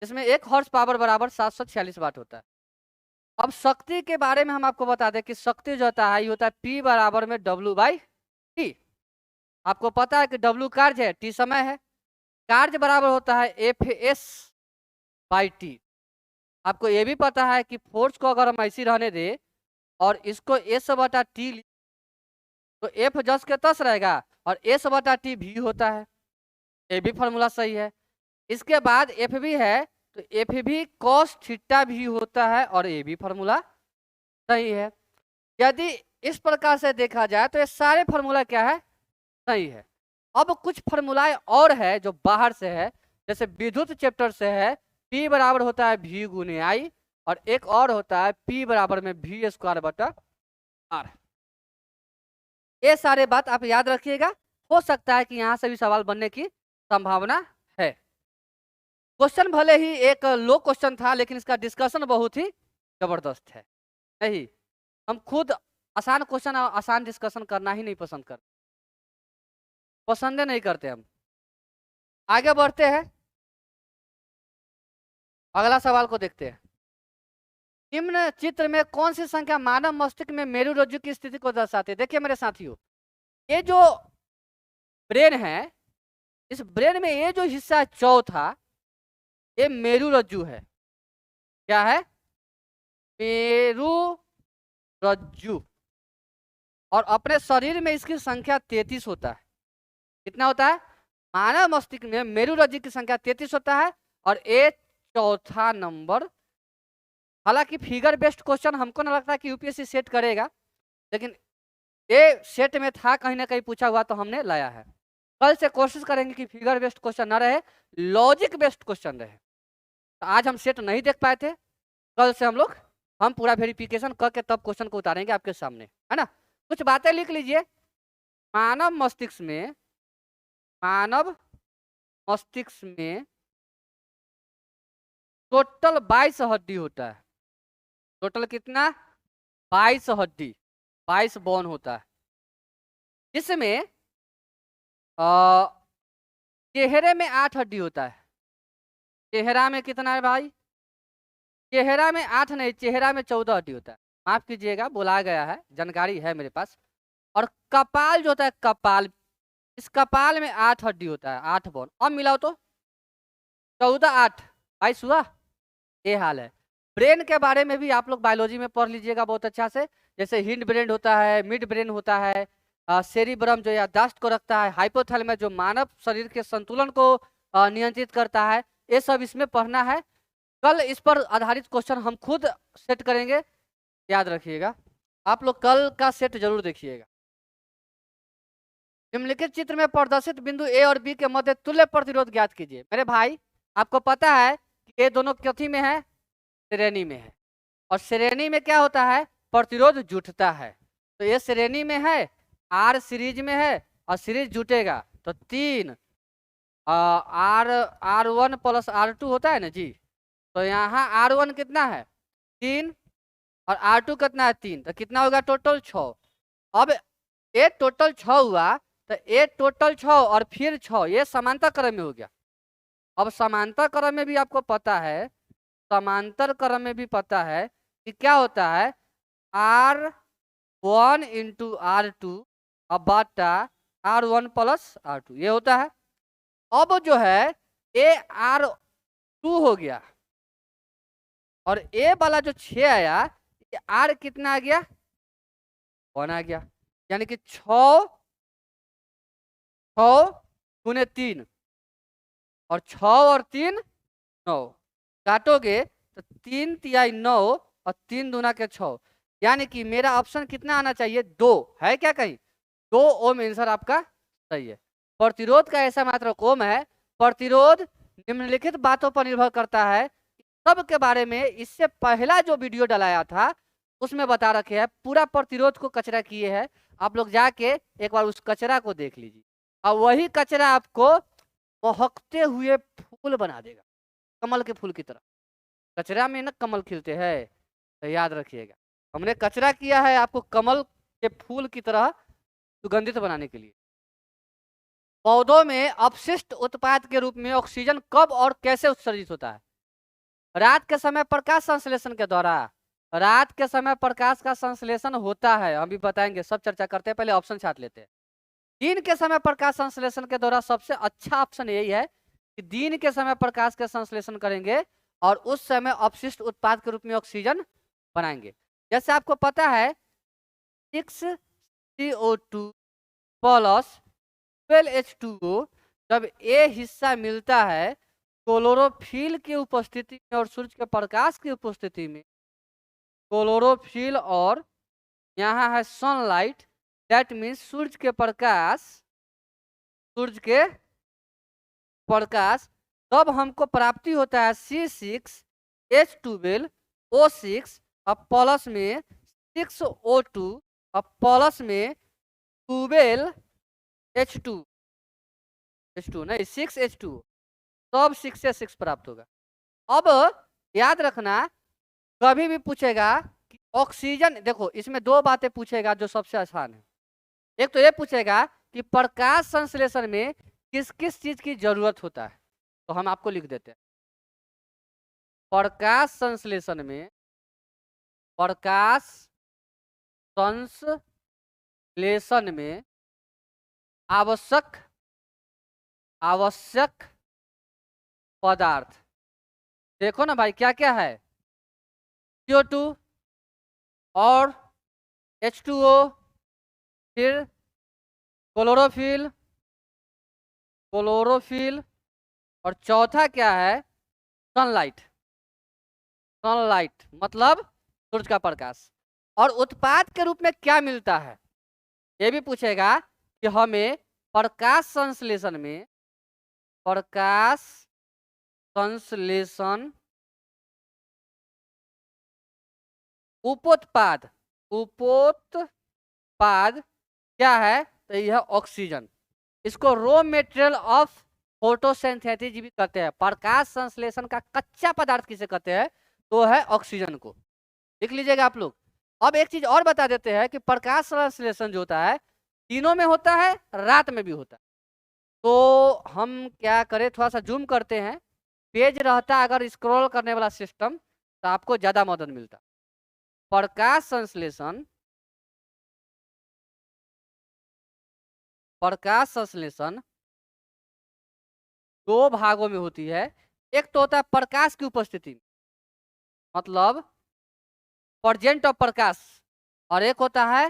S1: इसमें एक हॉर्स पावर बराबर 746 वाट होता है। अब शक्ति के बारे में हम आपको बता दें कि शक्ति जो होता है ये होता है P बराबर में W/T। आपको पता है कि W कार्य है, T समय है, कार्य बराबर होता है Fs/T। आपको ये भी पता है कि फोर्स को अगर हम ऐसी रहने दे और इसको S/T तो F जस के तस रहेगा और S/T भी होता है, ये भी फॉर्मूला सही है। इसके बाद एफ भी है तो एफ भी cos थीटा भी होता है और ये भी फॉर्मूला सही है। यदि इस प्रकार से देखा जाए तो ये सारे फॉर्मूला क्या है? सही है। अब कुछ फॉर्मूलाएं और है जो बाहर से है, जैसे विद्युत चैप्टर से है, P बराबर होता है V गुने I, और एक और होता है P बराबर में V²/R। ये सारे बात आप याद रखिएगा, हो सकता है कि यहाँ से भी सवाल बनने की संभावना है। क्वेश्चन भले ही एक लो क्वेश्चन था, लेकिन इसका डिस्कशन बहुत ही जबरदस्त है। नहीं, हम खुद आसान क्वेश्चन और आसान डिस्कशन करना ही नहीं पसंद करते, पसंद नहीं करते हम। आगे बढ़ते हैं, अगला सवाल को देखते हैं। निम्न चित्र में कौन सी संख्या मानव मस्तिष्क में मेरुरज्जु की स्थिति को दर्शाती है? देखिए मेरे साथियों, ये जो ब्रेन है, इस ब्रेन में ये जो हिस्सा चौथा, ये मेरुरज्जु है। क्या है? मेरुरज्जु। और अपने शरीर में इसकी संख्या 33 होता है। कितना होता है? मानव मस्तिष्क में मेरुरज्जु की संख्या 33 होता है और ये चौथा नंबर। हालांकि फिगर बेस्ड क्वेश्चन हमको ना लगता है कि यूपीएससी सेट करेगा, लेकिन ये सेट में था, कहीं ना कहीं पूछा हुआ तो हमने लाया है। कल से कोशिश करेंगे कि फिगर बेस्ड क्वेश्चन ना रहे, लॉजिक बेस्ड क्वेश्चन रहे। तो आज हम सेट नहीं देख पाए थे, कल से हम पूरा वेरिफिकेशन करके तब क्वेश्चन को उतारेंगे आपके सामने, है ना। कुछ बातें लिख लीजिए। मानव मस्तिष्क में टोटल 22 हड्डी होता है। टोटल कितना? 22 हड्डी, 22 बोन होता है। जिसमें चेहरे में 8 हड्डी होता है। चेहरा में कितना है भाई? चेहरा में 8 नहीं, चेहरा में 14 हड्डी होता है। माफ कीजिएगा, बुलाया गया है, जानकारी है मेरे पास। और कपाल जो होता है, कपाल, इस कपाल में 8 हड्डी होता है, 8 बोन। अब मिलाओ तो 14 8 22 हुआ। ये हाल है। ब्रेन के बारे में भी आप लोग बायोलॉजी में पढ़ लीजिएगा बहुत अच्छा से। जैसे हिंड ब्रेन होता है, मिड ब्रेन होता है, सेरिब्रम जो याददाश्त को रखता है, हाइपोथैलेमस जो मानव शरीर के संतुलन को नियंत्रित करता है। ये सब इसमें पढ़ना है। कल इस पर आधारित क्वेश्चन हम खुद सेट करेंगे, याद रखिएगा। आप लोग कल का सेट जरूर देखिएगा। निम्नलिखित चित्र में प्रदर्शित बिंदु ए और बी के मध्य तुल्य प्रतिरोध ज्ञात कीजिए। मेरे भाई, आपको पता है कि ये दोनों कथी में है? श्रेणी में है। और श्रेणी में क्या होता है? प्रतिरोध जुटता है। तो ये श्रेणी में है, आर सीरीज में है, और सीरीज जुटेगा तो 3 R1 प्लस R2 होता है ना जी। तो यहाँ R1 कितना है? 3, और R2 कितना है? 3। तो कितना होगा? टोटल 6। अब ये टोटल 6 हुआ, तो ये टोटल 6 और फिर 6, ये समांतर क्रम में हो गया। अब समांतर क्रम में भी आपको पता है, समांतर क्रम में भी पता है कि क्या होता है? R1 इंटू R2 अब बाटा R1 प्लस R2, ये होता है। अब जो है ये R2 हो गया, और ए वाला जो 6 आया, ये R कितना आ गया? 1 आ गया। यानी कि 6 गुने 3, और 6 और 3 9, काटोगे तो 3 तिहाई 9 और 3 दूना के 6। यानी कि मेरा ऑप्शन कितना आना चाहिए? 2 है क्या? कहीं 2 ओम आंसर आपका सही है। प्रतिरोध का ऐसा मात्र ओम है। प्रतिरोध निम्नलिखित बातों पर निर्भर करता है। सब के बारे में इससे पहला जो वीडियो डलाया था उसमें बता रखे हैं, पूरा प्रतिरोध को कचरा किए हैं। आप लोग जाके एक बार उस कचरा को देख लीजिए, और वही कचरा आपको महकते हुए फूल बना देगा, कमल के फूल की तरह। कचरा में न कमल खिलते हैं, तो याद रखिएगा, हमने कचरा किया है आपको कमल के फूल की तरह सुगंधित बनाने के लिए। पौधों में अपशिष्ट उत्पाद के रूप में ऑक्सीजन कब और कैसे उत्सर्जित होता है? रात के समय प्रकाश संश्लेषण के द्वारा। रात के समय प्रकाश का संश्लेषण होता है, हम भी बताएंगे, सब चर्चा करते हैं। पहले ऑप्शन छाट लेते हैं। दिन के समय प्रकाश संश्लेषण के द्वारा सबसे अच्छा ऑप्शन यही है कि दिन के समय प्रकाश का संश्लेषण करेंगे और उस समय अपशिष्ट उत्पाद के रूप में ऑक्सीजन बनाएंगे। जैसे आपको पता है 6CO2 प्लस 12H2O, जब ये हिस्सा मिलता है क्लोरोफिल की उपस्थिति में और सूर्य के प्रकाश की उपस्थिति में, क्लोरोफिल और यहाँ है सनलाइट, दैट मीन्स सूर्य के प्रकाश, तब हमको प्राप्ति होता है C6H12O6 और प्लस में 6O2 और प्लस में 12H2 नहीं 6H2, तब 6 से 6 प्राप्त होगा। अब याद रखना, कभी भी पूछेगा कि ऑक्सीजन, देखो इसमें 2 बातें पूछेगा जो सबसे आसान है। एक तो ये पूछेगा कि प्रकाश संश्लेषण में किस किस चीज की जरूरत होता है, तो हम आपको लिख देते हैं। प्रकाश संश्लेषण में प्रकाश संश्लेषण में आवश्यक पदार्थ। देखो ना भाई, क्या क्या है? CO2 और H2O, फिर क्लोरोफिल और चौथा क्या है? सनलाइट मतलब सूरज का प्रकाश। और उत्पाद के रूप में क्या मिलता है, ये भी पूछेगा कि हमें प्रकाश संश्लेषण उपोत्पाद क्या है? तो यह ऑक्सीजन। इसको रॉ मेटेरियल ऑफ फोटोसिंथेसिस भी कहते हैं। प्रकाश संश्लेषण का कच्चा पदार्थ किसे कहते हैं? तो है ऑक्सीजन को। लिख लीजिएगा आप लोग। अब एक चीज और बता देते हैं कि प्रकाश संश्लेषण जो होता है दिनों में होता है, रात में भी होता है। तो हम क्या करें, थोड़ा सा जूम करते हैं। पेज रहता अगर स्क्रॉल करने वाला सिस्टम तो आपको ज्यादा मदद मिलता। प्रकाश संश्लेषण दो भागों में होती है। एक तो होता है प्रकाश की उपस्थिति में, मतलब प्रेजेंट ऑफ प्रकाश, और एक होता है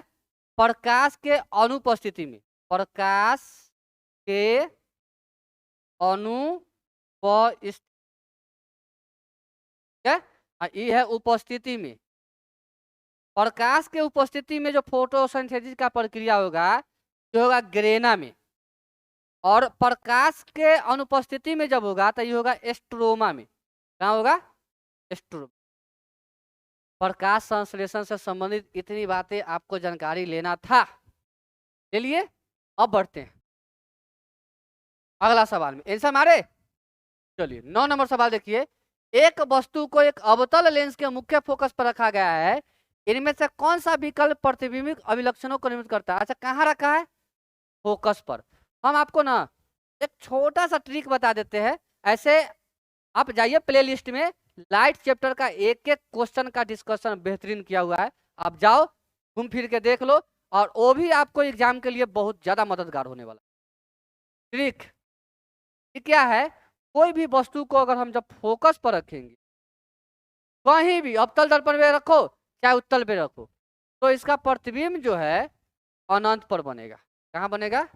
S1: प्रकाश के अनुपस्थिति में। प्रकाश के अनुपस्थिति, ये है उपस्थिति में। प्रकाश के उपस्थिति में जो फोटोसिंथेसिस का प्रक्रिया होगा जो होगा ग्रेना में, और प्रकाश के अनुपस्थिति में जब होगा तो ये होगा स्ट्रोमा में। कहाँ होगा? स्ट्रोमा। प्रकाश संश्लेषण से संबंधित इतनी बातें आपको जानकारी लेना था, चलिए अब बढ़ते हैं अगला सवाल में। आंसर मारे। चलिए 9 नंबर सवाल देखिए। एक वस्तु को एक अवतल लेंस के मुख्य फोकस पर रखा गया है, इनमें से कौन सा विकल्प प्रतिबिंबित अभिलक्षणों को निर्मित करता है? अच्छा, कहाँ रखा है? फोकस पर। हम आपको ना एक छोटा सा ट्रिक बता देते हैं। ऐसे आप जाइए प्ले लिस्ट में, लाइट चैप्टर का एक एक क्वेश्चन का डिस्कशन बेहतरीन किया हुआ है, आप जाओ घूम फिर के देख लो, और वो भी आपको एग्जाम के लिए बहुत ज्यादा मददगार होने वाला। ट्रिक क्या है? कोई भी वस्तु को अगर हम जब फोकस पर रखेंगे, कहीं भी अवतल दर्पण में रखो चाहे उत्तल पे रखो, तो इसका प्रतिबिंब जो है अनंत पर बनेगा। कहाँ बनेगा?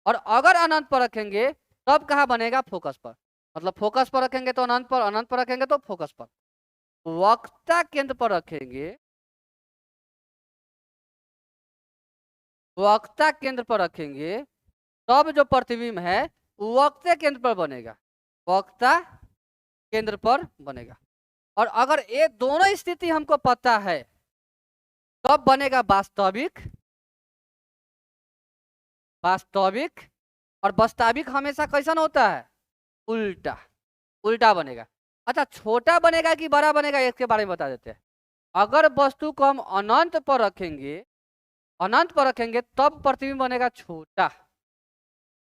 S1: और अगर अनंत पर रखेंगे तब कहाँ बनेगा? फोकस पर। मतलब फोकस पर रखेंगे तो अनंत पर, अनंत पर रखेंगे तो फोकस पर। वक्रता केंद्र पर रखेंगे, वक्रता केंद्र पर रखेंगे तब जो प्रतिबिंब है वक्रता केंद्र पर बनेगा, वक्रता केंद्र पर बनेगा। और अगर ये दोनों स्थिति हमको पता है तब बनेगा वास्तविक। और वास्तविक हमेशा कैसन होता है? उल्टा बनेगा। अच्छा, छोटा बनेगा कि बड़ा बनेगा इसके बारे में बता देते हैं। अगर वस्तु को हम अनंत पर रखेंगे तब प्रतिबिंब बनेगा छोटा,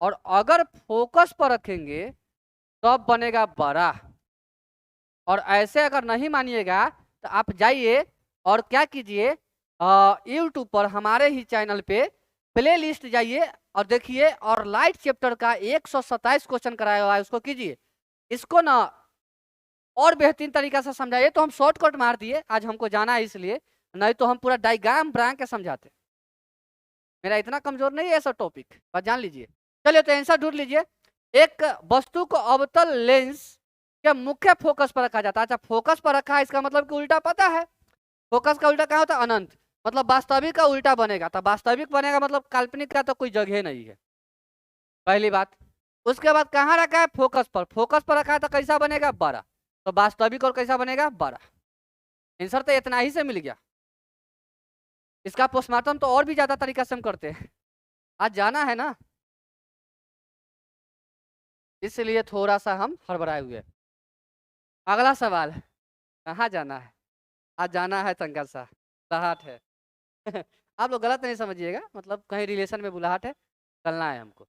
S1: और अगर फोकस पर रखेंगे तब बनेगा बड़ा। और ऐसे अगर नहीं मानिएगा तो आप जाइए और क्या कीजिए, यूट्यूब पर हमारे ही चैनल पे प्ले लिस्ट जाइए और देखिए, और लाइट चैप्टर का 127 क्वेश्चन कराया हुआ है, उसको कीजिए। इसको ना और बेहतरीन तरीका से समझाइए। तो हम शॉर्टकट मार दिए, आज हमको जाना है इसलिए, नहीं तो हम पूरा डायग्राम बना के समझाते। मेरा इतना कमजोर नहीं है ऐसा टॉपिक, बस जान लीजिए। चलिए तो आंसर ढूंढ लीजिए। एक वस्तु को अवतल लेंस के मुख्य फोकस पर रखा जाता है। अच्छा, फोकस पर रखा है इसका मतलब कि उल्टा पता है। फोकस का उल्टा कहाँ होता है? अनंत। मतलब वास्तविक का उल्टा बनेगा, तो वास्तविक बनेगा मतलब काल्पनिक का तो कोई जगह नहीं है, पहली बात। उसके बाद कहाँ रखा है? फोकस पर। फोकस पर रखा है तो कैसा बनेगा? बड़ा। तो वास्तविक और कैसा बनेगा? बड़ा। आंसर तो इतना ही से मिल गया। इसका पोस्टमार्टम तो और भी ज्यादा तरीका से हम करते हैं, आज जाना है ना इसलिए थोड़ा सा हम हड़बड़ाए हुए। अगला सवाल, कहाँ जाना है? आज जाना है संघर्षा, बुलाहट है। आप लोग गलत नहीं समझिएगा, मतलब कहीं रिलेशन में बुलाहट है, चलना है हमको।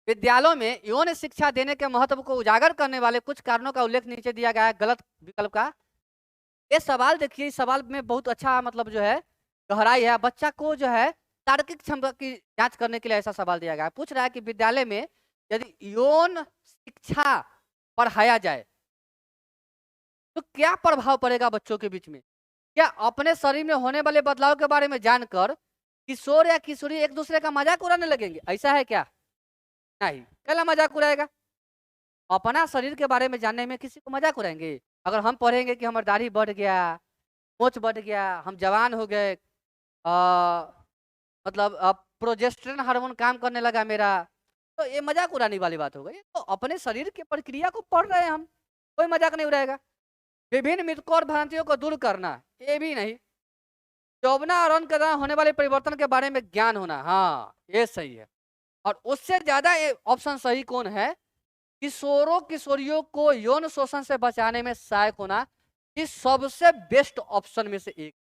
S1: विद्यालयों में यौन शिक्षा देने के महत्व को उजागर करने वाले कुछ कारणों का उल्लेख नीचे दिया गया है। गलत विकल्प का ये सवाल देखिए, इस सवाल में बहुत अच्छा मतलब जो है गहराई है। बच्चा को जो है तार्किक क्षमता की जांच करने के लिए ऐसा सवाल दिया गया है। पूछ रहा है कि विद्यालय में यदि यौन शिक्षा पढ़ाया जाए तो क्या प्रभाव पड़ेगा बच्चों के बीच में? क्या अपने शरीर में होने वाले बदलाव के बारे में जानकर किशोर या किशोरी एक दूसरे का मजाक उड़ाने लगेंगे? ऐसा है क्या? नहीं। कैला मजाक उड़ाएगा? अपना शरीर के बारे में जानने में किसी को मजाक उड़ाएंगे? अगर हम पढ़ेंगे कि हमारी दाढ़ी बढ़ गया, मोछ बढ़ गया, हम जवान हो गए, मतलब प्रोजेस्टेरोन हार्मोन काम करने लगा मेरा, तो ये मजाक उड़ाने वाली बात हो गई। तो अपने शरीर की प्रक्रिया को पढ़ रहे हैं हम, कोई मजाक नहीं उड़ाएगा। विभिन्न मिथकों और भ्रांतियों को दूर करना, ये भी नहीं। यौवना और अंग के दौरान होने वाले परिवर्तन के बारे में ज्ञान होना, हाँ ये सही है। और उससे ज्यादा ऑप्शन सही कौन है? किशोरों किशोरियों को यौन शोषण से बचाने में सहायक होना, इस सबसे बेस्ट ऑप्शन में से एक।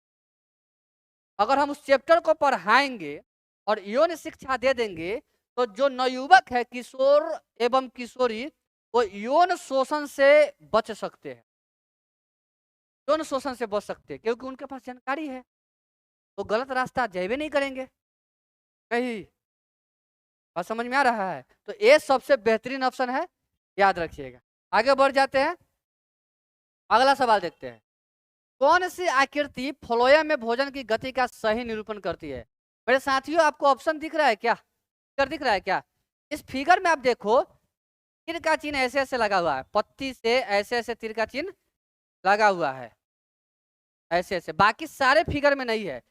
S1: अगर हम उस चैप्टर को पढ़ाएंगे और यौन शिक्षा दे देंगे तो जो नवयुवक है, किशोर एवं किशोरी, वो यौन शोषण से बच सकते हैं, यौन शोषण से बच सकते हैं, क्योंकि उनके पास जानकारी है, वो गलत रास्ता जाइबे नहीं करेंगे कहीं। बात समझ में आ रहा है? तो ये सबसे बेहतरीन ऑप्शन है, याद रखिएगा। आगे बढ़ जाते हैं, अगला सवाल देखते हैं। कौन सी आकृति फ्लोएम में भोजन की गति का सही निरूपण करती है? मेरे साथियों, आपको ऑप्शन दिख रहा है क्या? फिगर दिख रहा है क्या? इस फिगर में आप देखो, तीर का चिन्ह ऐसे ऐसे लगा हुआ है, पत्ती से ऐसे ऐसे तीर का चिन्ह लगा हुआ है, ऐसे ऐसे। बाकी सारे फिगर में नहीं है,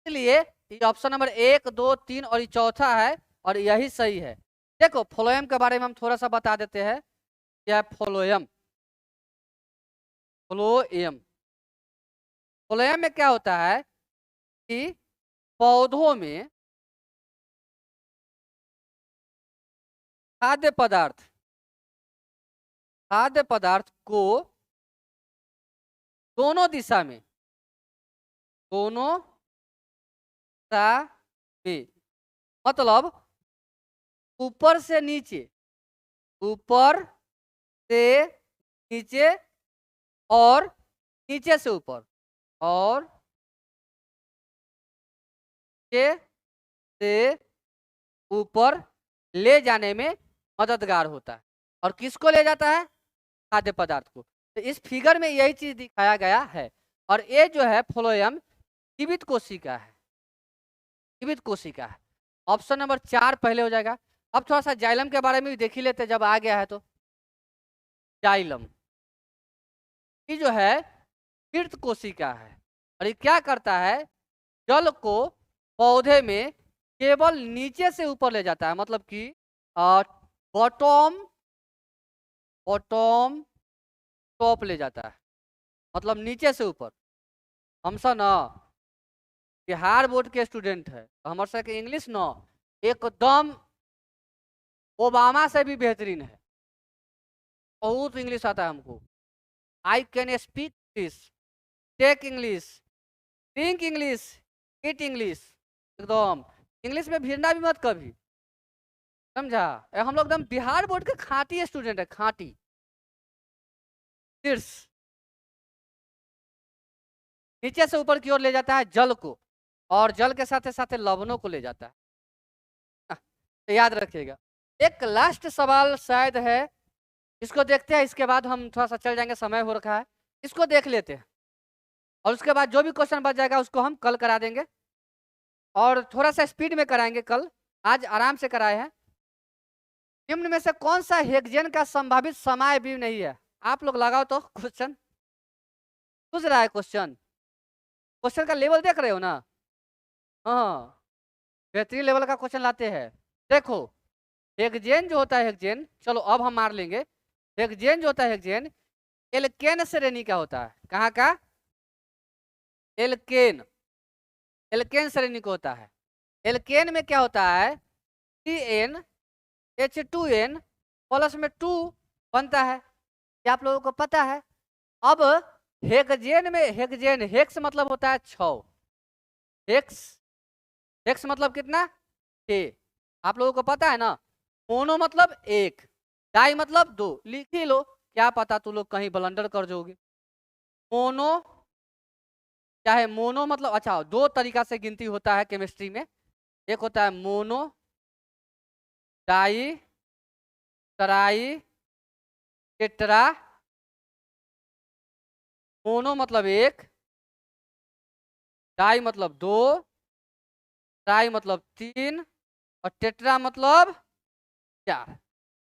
S1: इसलिए ये ऑप्शन नंबर 1, 2, 3 और ये चौथा है, और यही सही है। देखो, फ्लोएम के बारे में हम थोड़ा सा बता देते हैं। क्या है फ्लोएम? फ्लोएम, फ्लोएम में क्या होता है कि पौधों में खाद्य पदार्थ को दोनों दिशा में मतलब ऊपर से नीचे और नीचे से ऊपर और नीचे से ऊपर ले जाने में मददगार होता है। और किसको ले जाता है? खाद्य पदार्थ को। तो इस फिगर में यही चीज दिखाया गया है। और ये जो है फ्लोएम जीवित कोशिका है, जीवित कोशिका है। ऑप्शन नंबर 4 पहले हो जाएगा। अब थोड़ा सा जाइलम के बारे में भी देख ही लेते, जब आ गया है तो। जाइलम ये जो है मृत कोशिका है, और ये क्या करता है? जल को पौधे में केवल नीचे से ऊपर ले जाता है, मतलब कि बॉटम टॉप ले जाता है, मतलब नीचे से ऊपर। हम सब ना बिहार बोर्ड के स्टूडेंट है, तो हमारे सबके इंग्लिश ना एकदम ओबामा से भी बेहतरीन है, बहुत इंग्लिश आता है हमको। I can speak English, take English, think English, eat English, एकदम इंग्लिश में भिड़ना भी मत कभी, समझा? हम लोग एकदम बिहार बोर्ड के खाटी स्टूडेंट है, खाटी। शीर्ष नीचे से ऊपर की ओर ले जाता है जल को, और जल के साथ साथ लवणों को ले जाता है। तो याद रखिएगा। एक लास्ट सवाल शायद है, इसको देखते हैं, इसके बाद हम थोड़ा सा चल जाएंगे, समय हो रखा है। इसको देख लेते हैं, और उसके बाद जो भी क्वेश्चन बच जाएगा उसको हम कल करा देंगे, और थोड़ा सा स्पीड में कराएंगे कल, आज आराम से कराए हैं। निम्न में से कौन सा हेक्सेन का संभावित समय भी नहीं है? आप लोग लगाओ तो क्वेश्चन। पूछ रहा है क्वेश्चन का लेवल देख रहे हो ना? हाँ, बेहतरीन लेवल का क्वेश्चन लाते हैं। देखो, हेक्सेन जो होता है, हेक्सेन, चलो अब हम मार लेंगे। हेक्सेन जो होता है, हेक्सेन एल्केन श्रेणी का होता है। कहाँ का? एल्केन श्रेणी को होता है। एल्केन में क्या होता है? CnH2n प्लस में 2 बनता है, क्या आप लोगों को पता है? अब हेक्सेन में हेक्स मतलब होता है 6, हेक्स मतलब कितना? 6। आप लोगों को पता है ना? मोनो मतलब 1, डाई मतलब 2। लिख ही लो, क्या पता तू लोग कहीं ब्लंडर कर जाओगे। मोनो क्या है मोनो मतलब, अच्छा दो तरीका से गिनती होता है केमिस्ट्री में। एक होता है mono, di, tri, tetra. Mono मतलब एक, डाई मतलब दो, ट्राई मतलब तीन, और टेट्रा मतलब चार।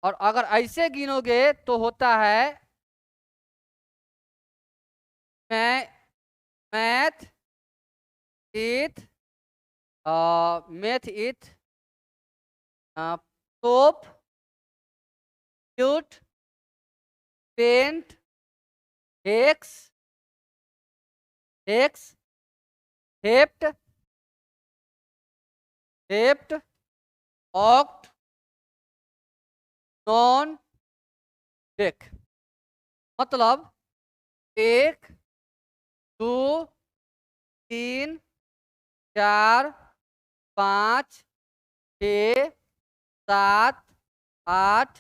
S1: और अगर ऐसे गिनोगे तो होता है मैथ इथ, मैथ इथ, सोप, but, pent, hex, hex, hept, hept, oct, non, dec. मतलब एक, दो, तीन, चार, पाँच, छ, सात, आठ,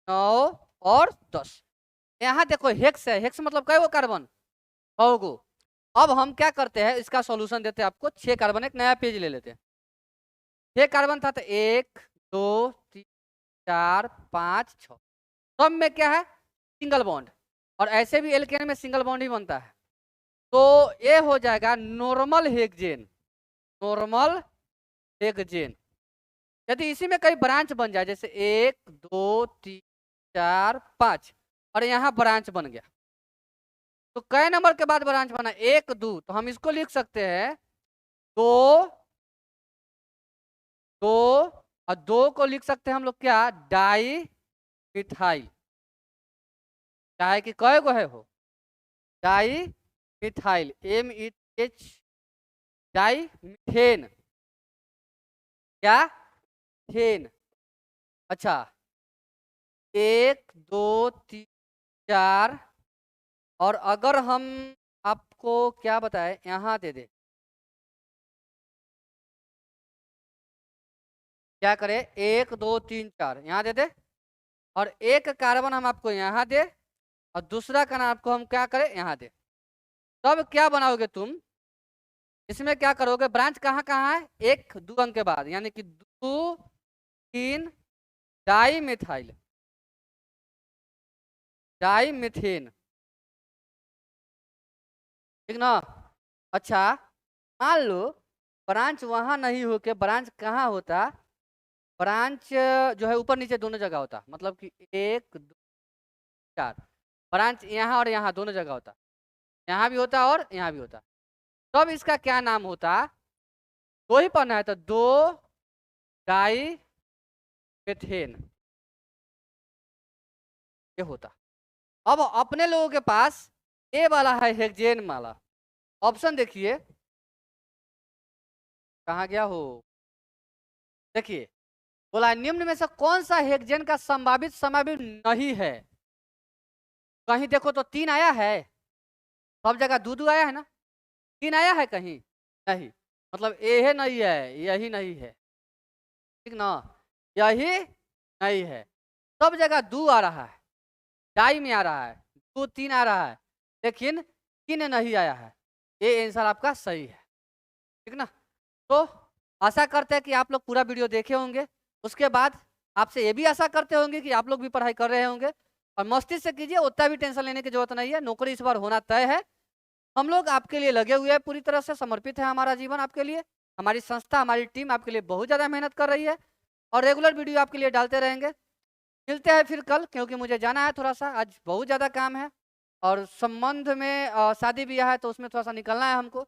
S1: 9 और 10। यहाँ देखो हेक्स है, हेक्स मतलब कई गो कार्बन, 100 गो। अब हम क्या करते हैं, इसका सॉल्यूशन देते हैं आपको। 6 कार्बन, एक नया पेज ले लेते हैं। 6 कार्बन था तो 1 2 3 4 5 6, सब में क्या है सिंगल बॉन्ड। और ऐसे भी एल्केन में सिंगल बॉन्ड ही बनता है। तो ये हो जाएगा नॉर्मल हेक्सेन, नॉर्मल हेक्सेन। यदि इसी में कई ब्रांच बन जाए, जैसे 1 2 3 4 5, और यहाँ ब्रांच बन गया, तो कई नंबर के बाद ब्रांच बना 1 2, तो हम इसको लिख सकते हैं 2 2, और 2 को लिख सकते हैं हम लोग क्या, डाई मिथाइल। डाई की कय गो है हो, di methyl, MH, di methane, क्या थेन। अच्छा 1 2 3 4, और अगर हम आपको क्या बताए, यहाँ दे दे, क्या करे 1 2 3 4 यहाँ दे दे, और एक कार्बन हम आपको यहाँ दे, और दूसरा का नाम आपको हम क्या करें यहाँ दे। तब क्या बनाओगे तुम, इसमें क्या करोगे, ब्रांच कहाँ कहाँ है, 1 2 अंक के बाद, यानी कि 2 3 डाई मिथाइल, डाई मिथेन, ठीक ना। अच्छा मान लो ब्रांच वहां नहीं होके ब्रांच कहाँ होता, ब्रांच जो है ऊपर नीचे दोनों जगह होता, मतलब कि 1 2 4, ब्रांच यहाँ और यहाँ दोनों जगह होता, यहाँ भी होता और यहाँ भी होता। तब इसका क्या नाम होता, दो ही पढ़ना है तो 2 डाई मिथेन, ये होता। अब अपने लोगों के पास ए वाला है हेक्सेन वाला, ऑप्शन देखिए कहाँ गया हो, देखिए बोला निम्न में से कौन सा हेक्सेन का संभावित समावित नहीं है। कहीं देखो तो 3 आया है, सब जगह 2 2 आया है ना, 3 आया है कहीं नहीं, मतलब ये नहीं है, यही नहीं है, ठीक ना, यही नहीं है। सब जगह 2 आ रहा है, डाई में आ रहा है, 2 3 आ रहा है, लेकिन 3 नहीं आया है। ये आंसर आपका सही है, ठीक ना। तो आशा करते हैं कि आप लोग पूरा वीडियो देखे होंगे। उसके बाद आपसे ये भी आशा करते होंगे कि आप लोग भी पढ़ाई कर रहे होंगे, और मस्ती से कीजिए, उतना भी टेंशन लेने की जरूरत नहीं है। नौकरी इस बार होना तय है, हम लोग आपके लिए लगे हुए हैं, पूरी तरह से समर्पित है हमारा जीवन आपके लिए। हमारी संस्था, हमारी टीम आपके लिए बहुत ज़्यादा मेहनत कर रही है, और रेगुलर वीडियो आपके लिए डालते रहेंगे। मिलते हैं फिर कल, क्योंकि मुझे जाना है थोड़ा सा, आज बहुत ज़्यादा काम है, और संबंध में शादी ब्याह है तो उसमें थोड़ा सा निकलना है हमको।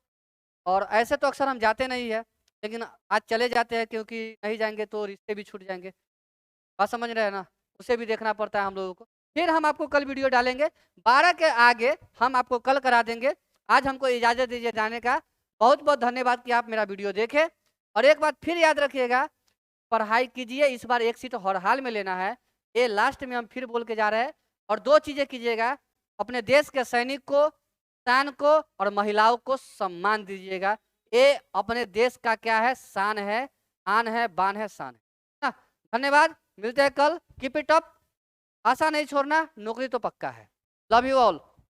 S1: और ऐसे तो अक्सर हम जाते नहीं है, लेकिन आज चले जाते हैं, क्योंकि नहीं जाएंगे तो रिश्ते भी छूट जाएंगे, बात समझ रहे हैं ना, उसे भी देखना पड़ता है हम लोगों को। फिर हम आपको कल वीडियो डालेंगे 12 के आगे, हम आपको कल करा देंगे। आज हमको इजाज़त दीजिए जाने का। बहुत बहुत धन्यवाद कि आप मेरा वीडियो देखें, और एक बात फिर याद रखिएगा, पढ़ाई कीजिए, इस बार 1 सीट हर हाल में लेना है, ये लास्ट में हम फिर बोल के जा रहे हैं। और 2 चीज़ें कीजिएगा, अपने देश के सैनिक को, शान को, और महिलाओं को सम्मान दीजिएगा। ये अपने देश का क्या है, शान है, आन है, बान है, शान है ना। धन्यवाद, मिलते हैं कल, कीप इट अप, आशा नहीं छोड़ना, नौकरी तो पक्का है। Love you all.